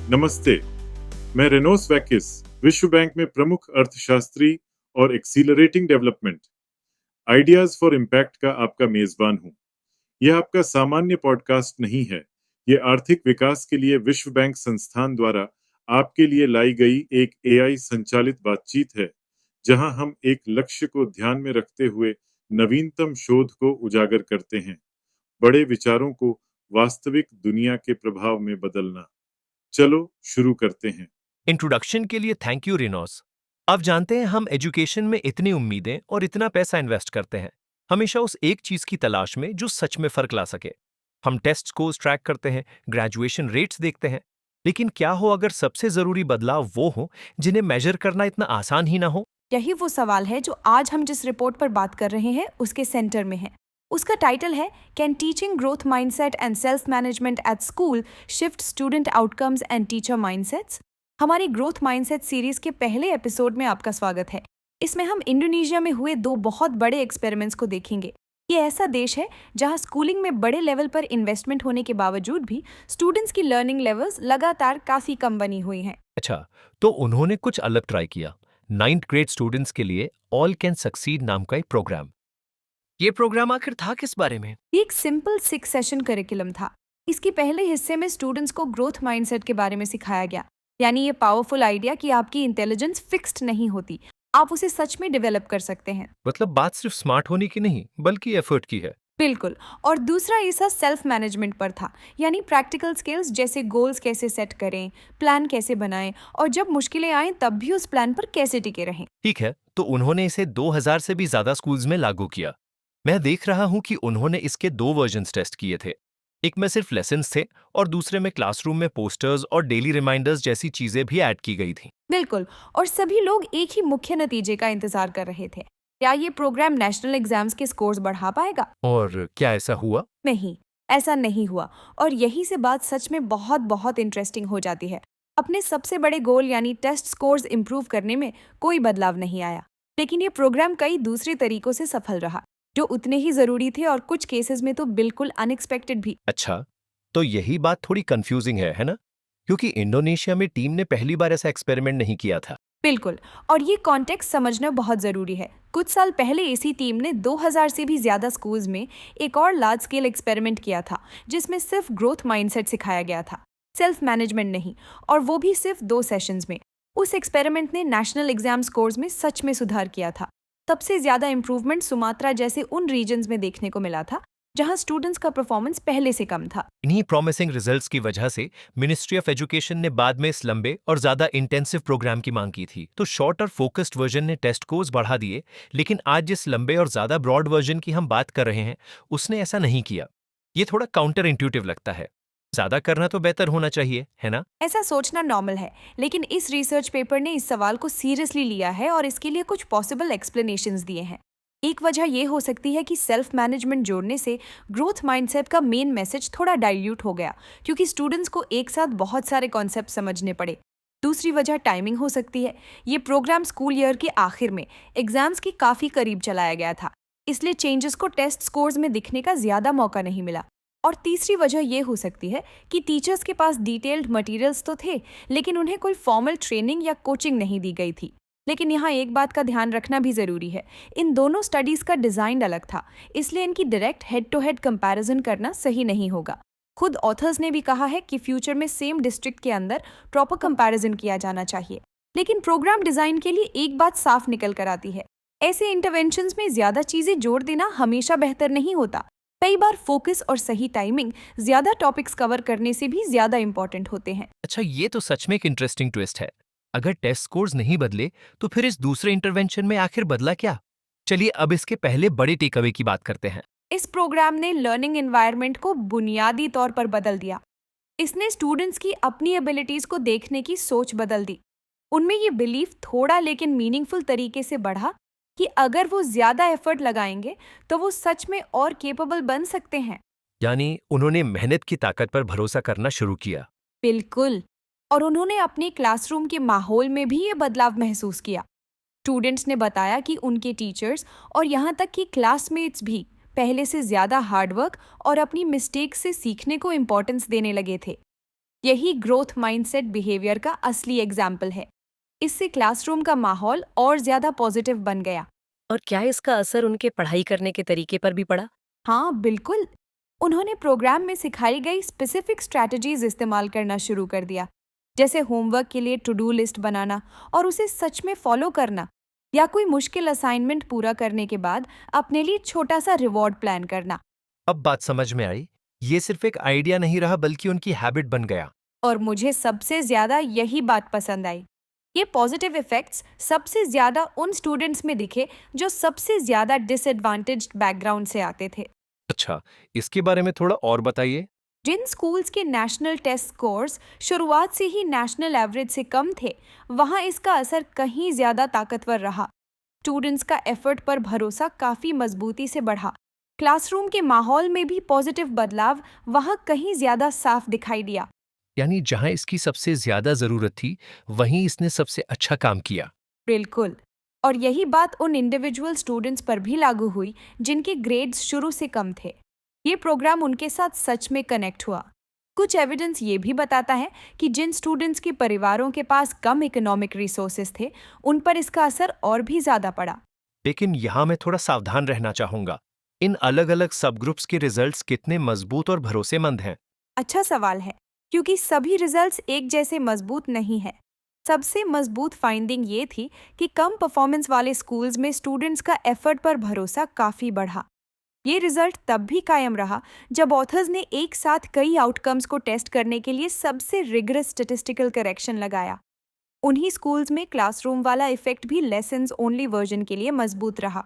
नमस्ते। मैं रेनोस वैकिस, विश्व बैंक में प्रमुख अर्थशास्त्री और accelerating development ideas for impact का आपका मेजबान हूं। यह आपका सामान्य पॉडकास्ट नहीं है। ये आर्थिक विकास के लिए विश्व बैंक संस्थान द्वारा आपके लिए लाई गई एक एआई संचालित बातचीत है, जहां हम एक लक्ष्य को ध्यान में रखते हुए नवीनतम शोध को उजागर करते हैं, बड़े विचारों को वास्तविक दुनिया के प्रभाव में बदलना। चलो शुरू करते हैं। इंट्रोडक्शन के लिए थैंक यू रेनॉस। अब जानते हैं हम एजुकेशन में इतनी उम्मीदें और इतना पैसा इन्वेस्ट करते हैं, हमेशा उस एक चीज की तलाश में जो सच में फर्क ला सके। हम टेस्ट स्कोर्स ट्रैक करते हैं, ग्रेजुएशन रेट्स देखते हैं, लेकिन क्या हो अगर सबसे जरूरी बदलाव वो हो जिन्हें मेजर करना इतना आसान ही ना हो? यही वो सवाल है जो आज हम जिस रिपोर्ट पर बात कर रहे हैं उसके सेंटर में है। उसका टाइटल है can teaching growth mindset and self management at school shift student outcomes and teacher mindsets. हमारी ग्रोथ माइंडसेट सीरीज के पहले एपिसोड में आपका स्वागत है। इसमें हम इंडोनेशिया में हुए दो बहुत बड़े एक्सपेरिमेंट्स को देखेंगे। ये ऐसा देश है जहां स्कूलिंग में बड़े लेवल पर इन्वेस्टमेंट होने के बावजूद भी स्टूडेंट्स की लर्निंग लेवल्स लगातार काफी कम बनी हुई हैं। अच्छा, तो उन्होंने कुछ अलग ट्राई किया। 9th ग्रेड स्टूडेंट्स के लिए ऑल कैन सक्सीड नाम का एक प्रोग्राम। ये प्रोग्राम आखिर था किस बारे में? ये एक सिंपल 6 सेशन करिकुलम था। इसके पहले हिस्से में स्टूडेंट्स को ग्रोथ माइंडसेट के बारे में सिखाया गया, यानी ये पावरफुल आइडिया कि आपकी इंटेलिजेंस फिक्स्ड नहीं होती, आप उसे सच में डेवलप कर सकते हैं। मतलब बात सिर्फ स्मार्ट होने की नहीं बल्कि एफर्ट की है। बिल्कुल। और दूसरा हिस्सा सेल्फ मैनेजमेंट पर था, यानी प्रैक्टिकल स्किल्स जैसे गोल्स कैसे सेट करें, प्लान कैसे बनाएं और जब मुश्किलें आएं तब भी उस प्लान पर कैसे टिके रहें। ठीक है, तो उन्होंने इसे 2000 से भी ज्यादा स्कूल्स में लागू किया। मैं देख रहा हूँ कि उन्होंने इसके 2 वर्जन्स टेस्ट किए थे। एक में सिर्फ लेसन्स थे और दूसरे में क्लासरूम में पोस्टर्स और डेली रिमाइंडर्स जैसी चीजें भी ऐड की गई थी। बिल्कुल। और सभी लोग एक ही मुख्य नतीजे का इंतजार कर रहे थे, क्या ये प्रोग्राम नेशनल एग्जाम्स के स्कोर्स बढ़ा पाएगा। और क्या ऐसा हुआ? नहीं, ऐसा नहीं हुआ। और यही से बात सच में बहुत बहुत इंटरेस्टिंग हो जाती है। अपने सबसे बड़े गोल यानी टेस्ट स्कोर्स इंप्रूव करने में कोई बदलाव नहीं आया, लेकिन ये प्रोग्राम कई दूसरे तरीकों से सफल रहा, जो उतने ही जरूरी थे और कुछ केसेस में तो बिल्कुल अनएक्सपेक्टेड भी। अच्छा, तो यही बात थोड़ी कंफ्यूजिंग है ना? क्योंकि इंडोनेशिया में टीम ने पहली बार ऐसा एक्सपेरिमेंट नहीं किया था। बिल्कुल। और ये कॉन्टेक्स्ट समझना बहुत ज़रूरी है। कुछ साल पहले इसी टीम ने 2000 से भी ज़्यादा स्कूल्स में एक और लार्ज स्केल एक्सपेरिमेंट किया था, जिसमें सिर्फ ग्रोथ माइंडसेट सिखाया गया था, सेल्फ मैनेजमेंट नहीं, और वो भी सिर्फ 2 सेशंस में। उस एक्सपेरिमेंट ने नेशनल एग्जाम स्कोर्स में सच में सुधार किया था। सबसे ज़्यादा इम्प्रूवमेंट सुमात्रा जैसे उन रीजन्स में देखने को मिला था जहां स्टूडेंट्स का परफॉर्मेंस पहले से कम था। इन्हीं प्रॉमिसिंग रिजल्ट्स की वजह से मिनिस्ट्री ऑफ एजुकेशन ने बाद में इस लंबे और ज्यादा इंटेंसिव प्रोग्राम की मांग की थी। तो शॉर्ट और फोकस्ड वर्जन ने टेस्ट कोर्स बढ़ा दिए, लेकिन आज जिस लंबे और ज्यादा ब्रॉड वर्जन की हम बात कर रहे हैं उसने ऐसा नहीं किया। ये थोड़ा काउंटर इंट्यूटिव लगता है। ज्यादा करना तो बेहतर होना चाहिए, है ना? ऐसा सोचना नॉर्मल है, लेकिन इस रिसर्च पेपर ने इस सवाल को सीरियसली लिया है और इसके लिए कुछ पॉसिबल एक्सप्लेनेशंस दिए हैं। एक वजह यह हो सकती है कि सेल्फ मैनेजमेंट जोड़ने से ग्रोथ माइंडसेट का मेन मैसेज थोड़ा डाइल्यूट हो गया, क्योंकि स्टूडेंट्स को एक साथ बहुत सारे कॉन्सेप्ट समझने पड़े। दूसरी वजह टाइमिंग हो सकती है। ये प्रोग्राम स्कूल ईयर के आखिर में एग्जाम्स के काफ़ी करीब चलाया गया था, इसलिए चेंजेस को टेस्ट स्कोर्स में दिखने का ज़्यादा मौका नहीं मिला। और तीसरी वजह यह हो सकती है कि टीचर्स के पास डिटेल्ड मटेरियल्स तो थे, लेकिन उन्हें कोई फॉर्मल ट्रेनिंग या कोचिंग नहीं दी गई थी। लेकिन यहाँ एक बात का ध्यान रखना भी ज़रूरी है, इन दोनों स्टडीज़ का डिज़ाइन अलग था, इसलिए इनकी direct head to head comparison करना सही नहीं होगा। खुद ऑथर्स ने भी कहा है कि फ्यूचर में सेम डिस्ट्रिक्ट के अंदर प्रॉपर कंपैरिजन किया जाना चाहिए। लेकिन प्रोग्राम डिज़ाइन के लिए एक बात साफ निकल कर आती है, ऐसे इंटरवेंशंस में ज़्यादा चीज़ें जोड़ देना हमेशा बेहतर नहीं होता। कई बार फोकस और सही टाइमिंग ज़्यादा टॉपिक्स कवर करने से भी ज़्यादा इंपॉर्टेंट होते हैं। अच्छा, ये तो सच में एक इंटरेस्टिंग ट्विस्ट है। अगर टेस्ट स्कोर्स नहीं बदले तो फिर इस दूसरे इंटरवेंशन में आखिर बदला क्या? चलिए अब इसके पहले बड़े टेकअवे की बात करते हैं। इस प्रोग्राम ने लर्निंग एनवायरनमेंट को बुनियादी तौर पर बदल दिया। इसने स्टूडेंट्स की अपनी एबिलिटीज को देखने की सोच बदल दी। उनमें ये बिलीफ थोड़ा लेकिन मीनिंगफुल तरीके से बढ़ा कि अगर वो ज्यादा एफर्ट लगाएंगे तो वो सच में और केपेबल बन सकते हैं। यानी उन्होंने मेहनत की ताकत पर भरोसा करना शुरू किया। बिल्कुल। और उन्होंने अपने क्लासरूम के माहौल में भी ये बदलाव महसूस किया। स्टूडेंट्स ने बताया कि उनके टीचर्स और यहाँ तक कि क्लासमेट्स भी पहले से ज्यादा हार्डवर्क और अपनी मिस्टेक से सीखने को इम्पोर्टेंस देने लगे थे। यही ग्रोथ माइंडसेट बिहेवियर का असली एग्जाम्पल है। इससे क्लासरूम का माहौल और ज्यादा पॉजिटिव बन गया। और क्या इसका असर उनके पढ़ाई करने के तरीके पर भी पड़ा? हाँ बिल्कुल, उन्होंने प्रोग्राम में सिखाई गई स्पेसिफिक स्ट्रैटेजीज इस्तेमाल करना शुरू कर दिया, जैसे होमवर्क के लिए टू डू लिस्ट बनाना और उसे सच में फॉलो करना, या कोई मुश्किल असाइनमेंट पूरा करने के बाद अपने लिए छोटा सा रिवॉर्ड प्लान करना। अब बात समझ में आई। ये सिर्फ एक आइडिया नहीं रहा बल्कि उनकी हैबिट बन गया। और मुझे सबसे ज्यादा यही बात पसंद आई। ये पॉजिटिव इफेक्ट्स सबसे ज्यादा उन स्टूडेंट्स में दिखे जो सबसे ज्यादा डिसएडवांटेज्ड बैकग्राउंड से आते थे। अच्छा, इसके बारे में थोड़ा और बताइए। जिन स्कूल्स के नेशनल टेस्ट स्कोर्स शुरुआत से ही नेशनल एवरेज से कम थे, वहां इसका असर कहीं ज्यादा ताकतवर रहा। स्टूडेंट्स का एफर्ट पर भरोसा काफी मजबूती से बढ़ा। क्लासरूम के माहौल में भी पॉजिटिव बदलाव वहां कहीं ज्यादा साफ दिखाई दिया। यानी जहां इसकी सबसे ज्यादा जरूरत थी, वहीं इसने सबसे अच्छा काम किया। बिल्कुल। और यही बात उन इंडिविजुअल स्टूडेंट्स पर भी लागू हुई जिनके ग्रेड्स शुरू से कम थे। ये प्रोग्राम उनके साथ सच में कनेक्ट हुआ। कुछ एविडेंस ये भी बताता है कि जिन स्टूडेंट्स के परिवारों के पास कम इकोनॉमिक रिसोर्सेज थे, उन पर इसका असर और भी ज्यादा पड़ा। लेकिन यहाँ मैं थोड़ा सावधान रहना चाहूंगा। इन अलग-अलग सब ग्रुप्स के रिजल्ट्स कितने मजबूत और भरोसेमंद हैं? अच्छा सवाल है, क्योंकि सभी रिजल्ट्स एक जैसे मजबूत नहीं है। सबसे मजबूत फाइंडिंग ये थी कि कम परफॉर्मेंस वाले स्कूल्स में स्टूडेंट्स का एफर्ट पर भरोसा काफी बढ़ा। ये रिजल्ट तब भी कायम रहा जब ऑथर्स ने एक साथ कई आउटकम्स को टेस्ट करने के लिए सबसे रिगरस स्टैटिस्टिकल करेक्शन लगाया। उन्हीं स्कूल्स में क्लासरूम वाला इफेक्ट भी लेसन्स ओनली वर्जन के लिए मजबूत रहा।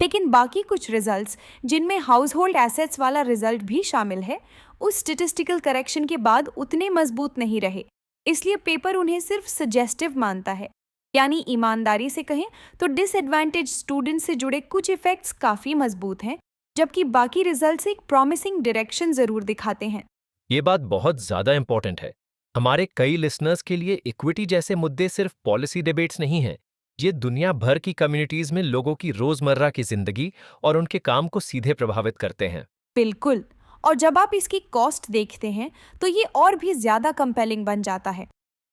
लेकिन बाकी कुछ रिजल्ट्स, जिनमें हाउस होल्ड एसेट्स वाला रिजल्ट भी शामिल है, उस स्टैटिस्टिकल करेक्शन के बाद उतने मजबूत नहीं रहे। इसलिए पेपर उन्हें सिर्फ सजेस्टिव मानता है। यानी ईमानदारी से कहें तो डिसएडवांटेज स्टूडेंट्स से जुड़े कुछ इफेक्ट्स काफी मजबूत हैं, जबकि बाकी रिजल्ट्स एक प्रॉमिसिंग डायरेक्शन जरूर दिखाते हैं। ये बात बहुत ज्यादा इंपॉर्टेंट है। हमारे कई लिसनर्स के लिए इक्विटी जैसे मुद्दे सिर्फ पॉलिसी डिबेट्स नहीं हैं। ये दुनिया भर की कम्युनिटीज में लोगों की रोजमर्रा की जिंदगी और उनके काम को सीधे प्रभावित करते हैं। बिल्कुल। और जब आप इसकी कॉस्ट देखते हैं तो ये और भी ज्यादा कंपेलिंग बन जाता है।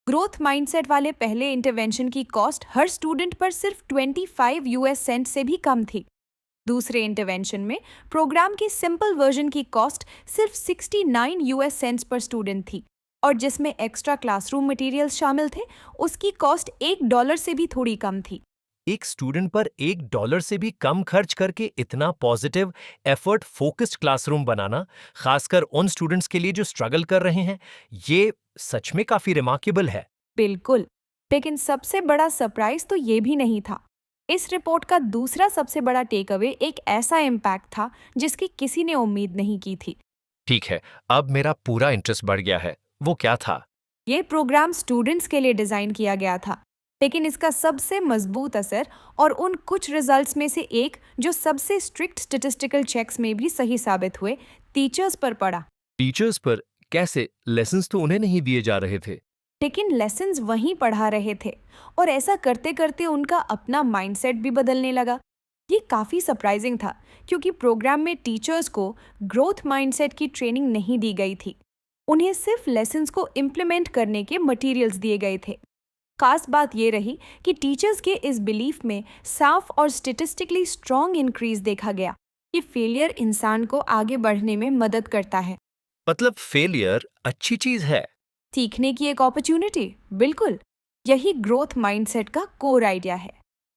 ग्रोथ माइंडसेट वाले पहले इंटरवेंशन की कॉस्ट हर स्टूडेंट पर सिर्फ 25 यूएस सेंट से भी कम थी। दूसरे इंटरवेंशन में प्रोग्राम के सिंपल वर्जन की कॉस्ट सिर्फ 69 यूएस सेंट्स पर स्टूडेंट थी, और जिसमें एक्स्ट्रा क्लासरूम मटेरियल्स शामिल थे, उसकी कॉस्ट $1 से भी थोड़ी कम थी। एक स्टूडेंट पर $1 से भी कम खर्च करके इतना पॉजिटिव, एफर्ट फोकस्ड क्लासरूम बनाना, खासकर उन स्टूडेंट्स के लिए जो स्ट्रगल कर रहे हैं, ये सच में काफी रिमार्केबल है। बिल्कुल। लेकिन सबसे बड़ा सरप्राइज तो ये भी नहीं था। इस रिपोर्ट का दूसरा सबसे बड़ा टेक अवे एक ऐसा इम्पैक्ट था जिसकी किसी ने उम्मीद नहीं की थी। ठीक है, अब मेरा पूरा इंटरेस्ट बढ़ गया है। वो क्या था? ये प्रोग्राम स्टूडेंट्स के लिए डिजाइन किया गया था, लेकिन इसका सबसे मजबूत असर और उन कुछ रिजल्ट्स में से एक जो सबसे स्ट्रिक्ट स्टैटिस्टिकल चेक्स में भी सही साबित हुए, टीचर्स पर पड़ा। टीचर्स पर कैसे? लेसन्स तो उन्हें नहीं दिए जा रहे थे। लेकिन लेसन्स वहीं पढ़ा रहे थे, और ऐसा करते करते उनका अपना माइंडसेट भी बदलने लगा। ये काफ़ी सरप्राइजिंग था, क्योंकि प्रोग्राम में टीचर्स को ग्रोथ माइंडसेट की ट्रेनिंग नहीं दी गई थी। उन्हें सिर्फ लेसन्स को इम्प्लीमेंट करने के मटेरियल्स दिए गए थे। खास बात ये रही कि टीचर्स के इस बिलीफ में साफ और स्टेटिस्टिकली स्ट्रॉन्ग इंक्रीज देखा गया कि फेलियर इंसान को आगे बढ़ने में मदद करता है। मतलब फेलियर अच्छी चीज है। सीखने की एक अपॉर्चुनिटी। बिल्कुल, यही ग्रोथ माइंडसेट का कोर आइडिया है।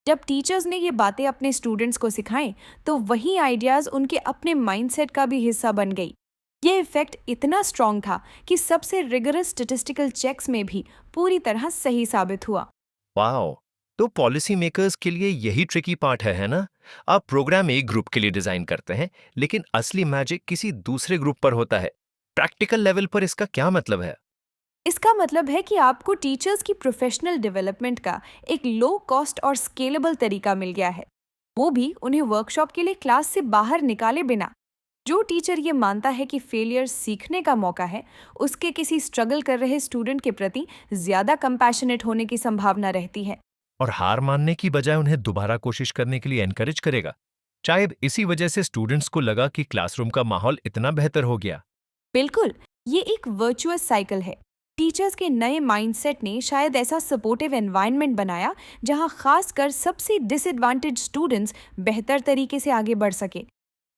जब टीचर्स ने ये बातें अपने स्टूडेंट्स को सिखाएं, तो वही आइडियाज उनके अपने माइंडसेट का भी हिस्सा बन गई। ये इफेक्ट इतना स्ट्रॉन्ग था कि सबसे रिगरस स्टैटिस्टिकल चेक्स में भी पूरी तरह सही साबित हुआ। वाओ! तो पॉलिसी मेकर्स के लिए यही ट्रिकी पार्ट है ना? आप प्रोग्राम एक ग्रुप के लिए डिजाइन करते हैं, लेकिन असली मैजिक किसी दूसरे ग्रुप पर होता है। प्रैक्टिकल लेवल पर इसका क्या मतलब है? इसका मतलब है कि आपको टीचर्स की प्रोफेशनल डेवलपमेंट का एक लो कॉस्ट और स्केलेबल तरीका मिल गया है, वो भी उन्हें वर्कशॉप के लिए क्लास से बाहर निकाले बिना। जो टीचर ये मानता है कि फेलियर सीखने का मौका है, उसके किसी स्ट्रगल कर रहे स्टूडेंट के प्रति ज्यादा कंपैशनेट होने की संभावना रहती है। और हार मानने की बजाय उन्हें दोबारा कोशिश करने के लिए एनकरेज करेगा। शायद इसी वजह से स्टूडेंट्स को लगा कि क्लासरूम का माहौल इतना बेहतर हो गया। बिल्कुल, ये एक वर्चुअस साइकिल है। टीचर्स के नए माइंडसेट ने शायद ऐसा सपोर्टिव एनवायरनमेंट बनाया जहां खासकर सबसे डिसएडवांटेज स्टूडेंट्स बेहतर तरीके से आगे बढ़ सके।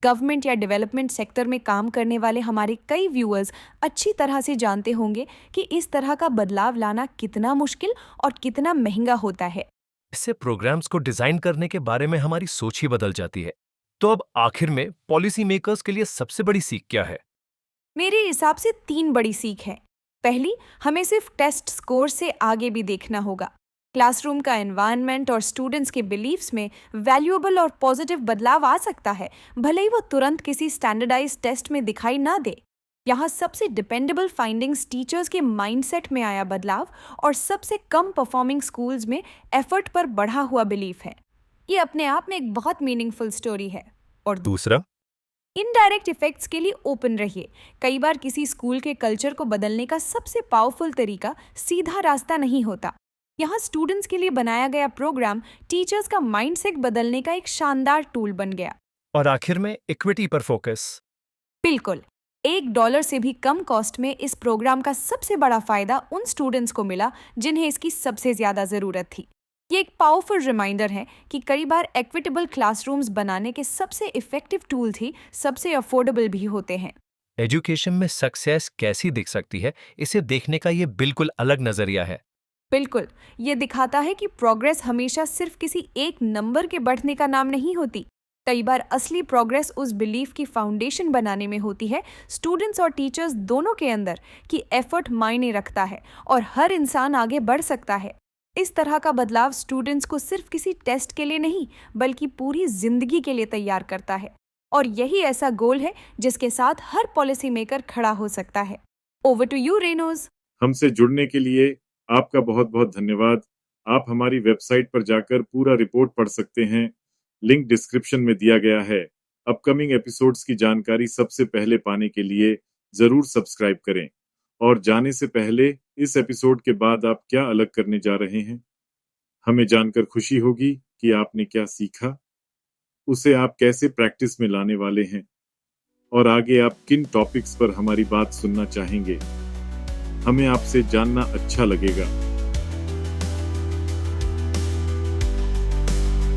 गवर्नमेंट या डेवलपमेंट सेक्टर में काम करने वाले हमारे कई व्यूअर्स अच्छी तरह से जानते होंगे कि इस तरह का बदलाव लाना कितना मुश्किल और कितना महंगा होता है। इससे प्रोग्राम्स को डिजाइन करने के बारे में हमारी सोच ही बदल जाती है। तो अब आखिर में पॉलिसी मेकर्स के लिए सबसे बड़ी सीख क्या है? मेरे हिसाब से 3 बड़ी सीख है। पहली, हमें सिर्फ टेस्ट स्कोर से आगे भी देखना होगा। क्लासरूम का एनवायरनमेंट और स्टूडेंट्स के बिलीव्स में वैल्यूएबल और पॉजिटिव बदलाव आ सकता है, भले ही वो तुरंत किसी स्टैंडर्डाइज्ड टेस्ट में दिखाई ना दे। यहाँ सबसे डिपेंडेबल फाइंडिंग्स टीचर्स के माइंडसेट में आया बदलाव और सबसे कम परफॉर्मिंग स्कूल्स में एफर्ट पर बढ़ा हुआ बिलीफ है। ये अपने आप में एक बहुत मीनिंगफुल स्टोरी है। और दूसरा, इनडायरेक्ट इफेक्ट्स के लिए ओपन रहिए। कई बार किसी स्कूल के कल्चर को बदलने का सबसे पावरफुल तरीका सीधा रास्ता नहीं होता। यहाँ स्टूडेंट्स के लिए बनाया गया प्रोग्राम टीचर्स का माइंडसेट बदलने का एक शानदार टूल बन गया। और आखिर में इक्विटी पर फोकस। बिल्कुल, $1 से भी कम कॉस्ट में इस प्रोग्राम का सबसे बड़ा फायदा उन स्टूडेंट्स को मिला जिन्हें इसकी सबसे ज्यादा जरूरत थी। ये एक पावरफुल रिमाइंडर है कि कई बार इक्विटेबल क्लासरूम्स बनाने के सबसे इफेक्टिव टूल ही सबसे अफोर्डेबल भी होते हैं। एजुकेशन में सक्सेस कैसी दिख सकती है, इसे देखने का ये बिल्कुल अलग नजरिया है। बिल्कुल, ये दिखाता है कि प्रोग्रेस हमेशा सिर्फ किसी एक नंबर के बढ़ने का नाम नहीं होती। कई बार असली प्रोग्रेस उस बिलीफ की फाउंडेशन बनाने में होती है, स्टूडेंट्स और टीचर्स दोनों के अंदर, कि एफर्ट मायने रखता है और हर इंसान आगे बढ़ सकता है। इस तरह का बदलाव स्टूडेंट्स को सिर्फ किसी टेस्ट के लिए नहीं बल्कि पूरी जिंदगी के लिए तैयार करता है। और यही ऐसा गोल है जिसके साथ हर पॉलिसी मेकर खड़ा हो सकता है। ओवर टू यू रेनोज। हमसे जुड़ने के लिए आपका बहुत बहुत धन्यवाद। आप हमारी वेबसाइट पर जाकर पूरा रिपोर्ट पढ़ सकते हैं, लिंक डिस्क्रिप्शन में दिया गया है। अपकमिंग एपिसोड्स की जानकारी सबसे पहले पाने के लिए जरूर सब्सक्राइब करें। और जाने से पहले इस एपिसोड के बाद आप क्या अलग करने जा रहे हैं, हमें जानकर खुशी होगी कि आपने क्या सीखा, उसे आप कैसे प्रैक्टिस में लाने वाले हैं और आगे आप किन टॉपिक्स पर हमारी बात सुनना चाहेंगे। हमें आपसे जानना अच्छा लगेगा।